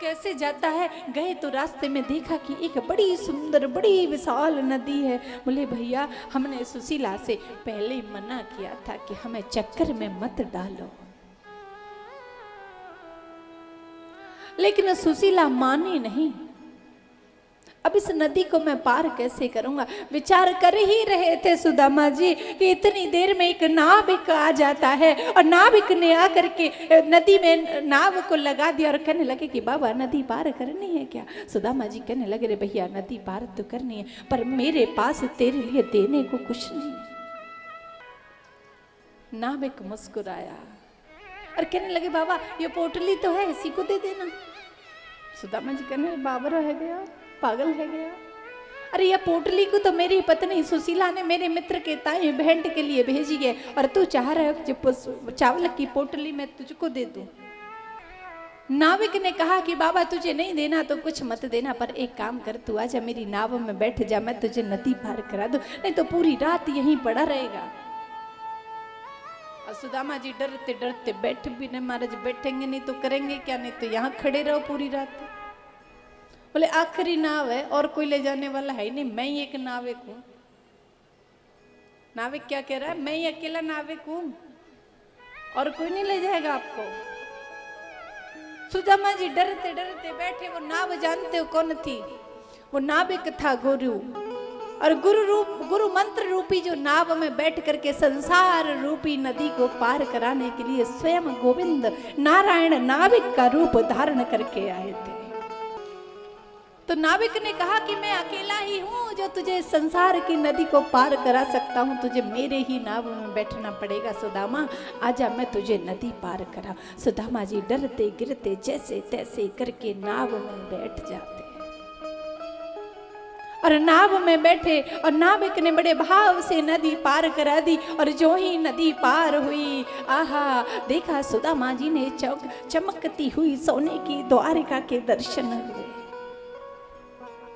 कैसे जाता है? गए तो रास्ते में देखा कि एक बड़ी सुंदर बड़ी विशाल नदी है। बोले भैया हमने सुशीला से पहले ही मना किया था कि हमें चक्कर में मत डालो, लेकिन सुशीला मानी नहीं। अब इस नदी को मैं पार कैसे करूंगा? विचार कर ही रहे थे सुदामा जी कि इतनी देर में एक नाविक आ जाता है और नाविक ने आकर के नदी में नाव को लगा दिया और कहने लगे कि बाबा नदी पार करनी है क्या? सुदामा जी कहने लगे रे भैया नदी पार तो करनी है, पर मेरे पास तेरे लिए देने को कुछ नहीं। नाविक मुस्कुराया और कहने लगे बाबा ये पोटली तो है, इसी को दे देना। सुदामा जी कहने बाबा रह गया, पागल है गया। अरे यह पोटली को तो मेरी पत्नी सुशीला ने मेरे मित्र के ताई भेंट के लिए भेजी है और तू चाह रहा है कि चावल की पोटली मैं तुझको दे दूं। नाविक ने कहा कि बाबा तुझे नहीं देना तो कुछ मत देना, पर एक काम कर तू आजा मेरी नाव में बैठ जा, मैं तुझे नदी पार करा दूं, नहीं तो पूरी रात यहीं पड़ा रहेगा। और सुदामा जी डरते डरते बैठ भी नहीं, महाराज बैठेंगे नहीं तो करेंगे क्या, नहीं तो यहाँ खड़े रहो पूरी रात। बोले आखिरी नाव है और कोई ले जाने वाला है नहीं, मैं ही एक नाविक हूं। नाविक क्या कह रहा है? मैं ही अकेला नाविक हूं और कोई नहीं ले जाएगा आपको। सुदामा जी डरते डरते बैठे। वो नाव जानते हो कौन थी? वो नाविक था गुरु, और गुरु मंत्र रूपी जो नाव में बैठ करके संसार रूपी नदी को पार कराने के लिए स्वयं गोविंद नारायण नाविक का रूप धारण करके आए थे। तो नाविक ने कहा कि मैं अकेला ही हूं जो तुझे संसार की नदी को पार करा सकता हूं, तुझे मेरे ही नाव में बैठना पड़ेगा। सुदामा आजा मैं तुझे नदी पार करा। सुदामा जी डरते गिरते जैसे तैसे करके नाव में बैठ जाते और नाव में बैठे और नाविक ने बड़े भाव से नदी पार करा दी। और जो ही नदी पार हुई, आहा देखा सुदामा जी ने चमकती हुई सोने की द्वारिका के दर्शन हुए।